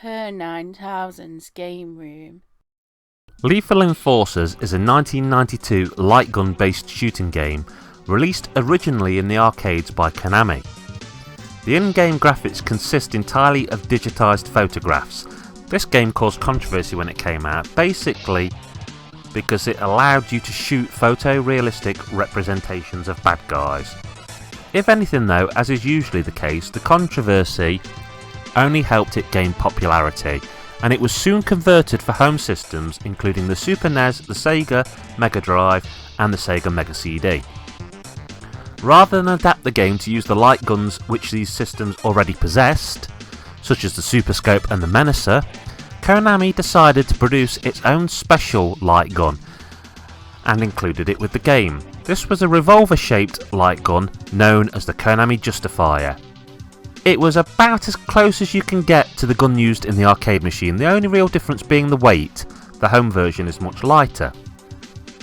per 9000's game room. Lethal Enforcers is a 1992 light gun based shooting game released originally in the arcades by Konami. The in-game graphics consist entirely of digitised photographs. This game caused controversy when it came out, basically because it allowed you to shoot photorealistic representations of bad guys. If anything though, as is usually the case, the controversy only helped it gain popularity, and it was soon converted for home systems including the Super NES, the Sega Mega Drive and the Sega Mega CD. Rather than adapt the game to use the light guns which these systems already possessed, such as the Super Scope and the Menacer, Konami decided to produce its own special light gun and included it with the game. This was a revolver-shaped light gun known as the Konami Justifier. It was about as close as you can get to the gun used in the arcade machine, the only real difference being the weight. The home version is much lighter.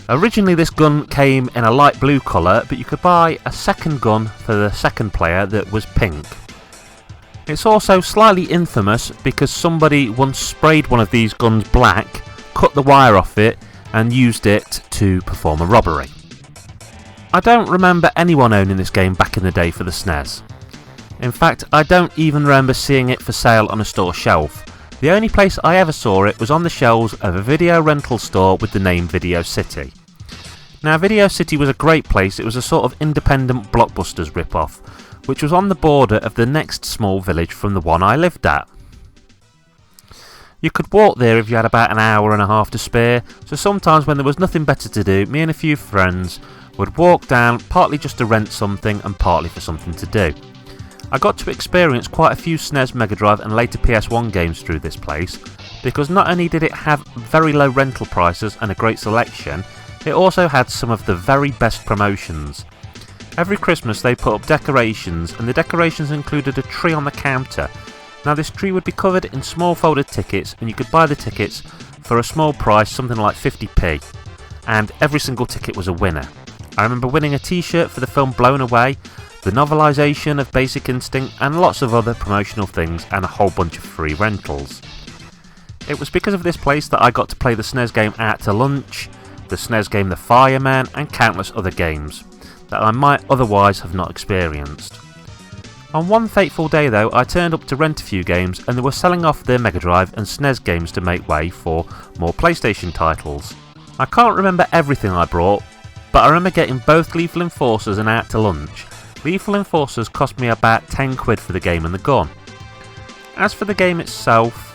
Originally this gun came in a light blue colour, but you could buy a second gun for the second player that was pink. It's also slightly infamous because somebody once sprayed one of these guns black, cut the wire off it and used it to perform a robbery. I don't remember anyone owning this game back in the day for the SNES. In fact, I don't even remember seeing it for sale on a store shelf. The only place I ever saw it was on the shelves of a video rental store with the name Video City. Now Video City was a great place. It was a sort of independent Blockbusters rip-off, which was on the border of the next small village from the one I lived at. You could walk there if you had about an hour and a half to spare, so sometimes when there was nothing better to do, me and a few friends would walk down, partly just to rent something and partly for something to do. I got to experience quite a few SNES, Mega Drive and later PS1 games through this place, because not only did it have very low rental prices and a great selection, it also had some of the very best promotions. Every Christmas they put up decorations, and the decorations included a tree on the counter. Now this tree would be covered in small folded tickets, and you could buy the tickets for a small price, something like 50p, and every single ticket was a winner. I remember winning a t-shirt for the film Blown Away, the novelisation of Basic Instinct and lots of other promotional things and a whole bunch of free rentals. It was because of this place that I got to play the SNES game Out to Lunch, the SNES game The Fireman and countless other games that I might otherwise have not experienced. On one fateful day though, I turned up to rent a few games and they were selling off their Mega Drive and SNES games to make way for more PlayStation titles. I can't remember everything I brought, but I remember getting both Lethal Enforcers and Out to Lunch. Lethal Enforcers cost me about 10 quid for the game and the gun. As for the game itself,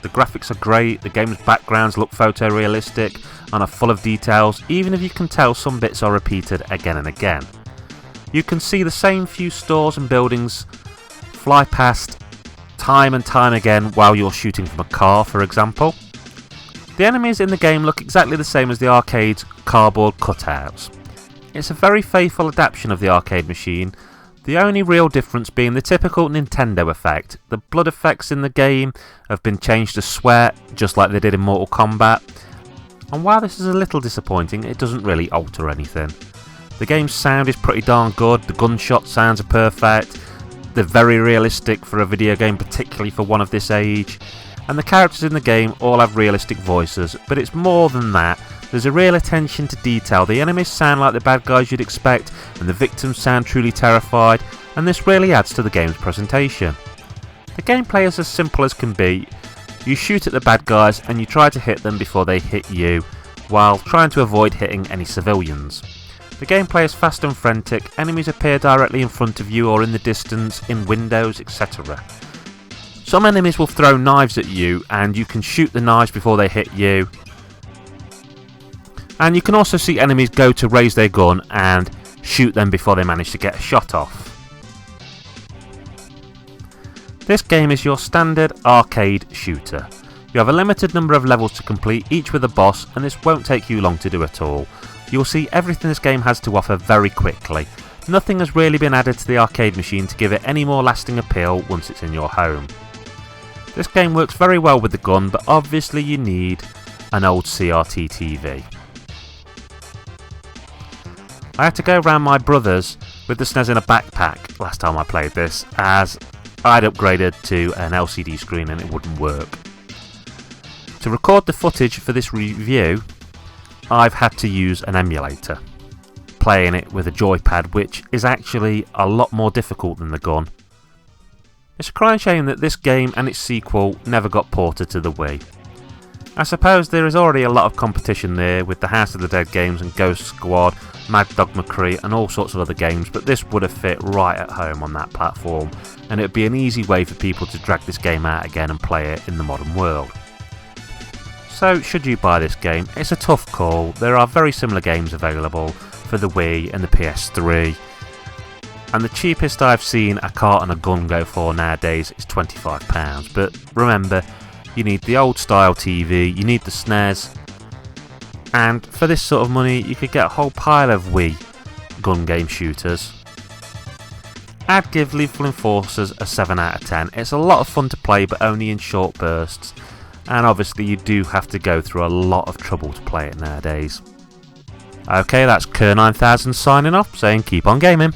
the graphics are great, the game's backgrounds look photorealistic and are full of details, even if you can tell some bits are repeated again and again. You can see the same few stores and buildings fly past time and time again while you're shooting from a car, for example. The enemies in the game look exactly the same as the arcade's cardboard cutouts. It's a very faithful adaptation of the arcade machine, the only real difference being the typical Nintendo effect. The blood effects in the game have been changed to sweat, just like they did in Mortal Kombat. And while this is a little disappointing, it doesn't really alter anything. The game's sound is pretty darn good, the gunshot sounds are perfect, they're very realistic for a video game, particularly for one of this age, and the characters in the game all have realistic voices, but it's more than that. There's a real attention to detail. The enemies sound like the bad guys you'd expect, and the victims sound truly terrified, and this really adds to the game's presentation. The gameplay is as simple as can be. You shoot at the bad guys and you try to hit them before they hit you, while trying to avoid hitting any civilians. The gameplay is fast and frantic, enemies appear directly in front of you or in the distance, in windows, etc. Some enemies will throw knives at you and you can shoot the knives before they hit you. And you can also see enemies go to raise their gun and shoot them before they manage to get a shot off. This game is your standard arcade shooter. You have a limited number of levels to complete, each with a boss, and this won't take you long to do at all. You'll see everything this game has to offer very quickly. Nothing has really been added to the arcade machine to give it any more lasting appeal once it's in your home. This game works very well with the gun, but obviously you need an old CRT TV. I had to go around my brother's with the SNES in a backpack last time I played this, as I'd upgraded to an LCD screen and it wouldn't work. To record the footage for this review, I've had to use an emulator, playing it with a joypad, which is actually a lot more difficult than the gun. It's a crying shame that this game and its sequel never got ported to the Wii. I suppose there is already a lot of competition there with the House of the Dead games and Ghost Squad, Mad Dog McCree and all sorts of other games, but this would have fit right at home on that platform, and it would be an easy way for people to drag this game out again and play it in the modern world. So should you buy this game? It's a tough call. There are very similar games available for the Wii and the PS3, and the cheapest I've seen a cart and a gun go for nowadays is £25, but remember, you need the old style TV, you need the SNES, and for this sort of money you could get a whole pile of Wii gun game shooters. I'd give Lethal Enforcers a 7 out of 10. It's a lot of fun to play, but only in short bursts, and obviously you do have to go through a lot of trouble to play it nowadays. Okay, that's Kerr9000 signing off, saying keep on gaming.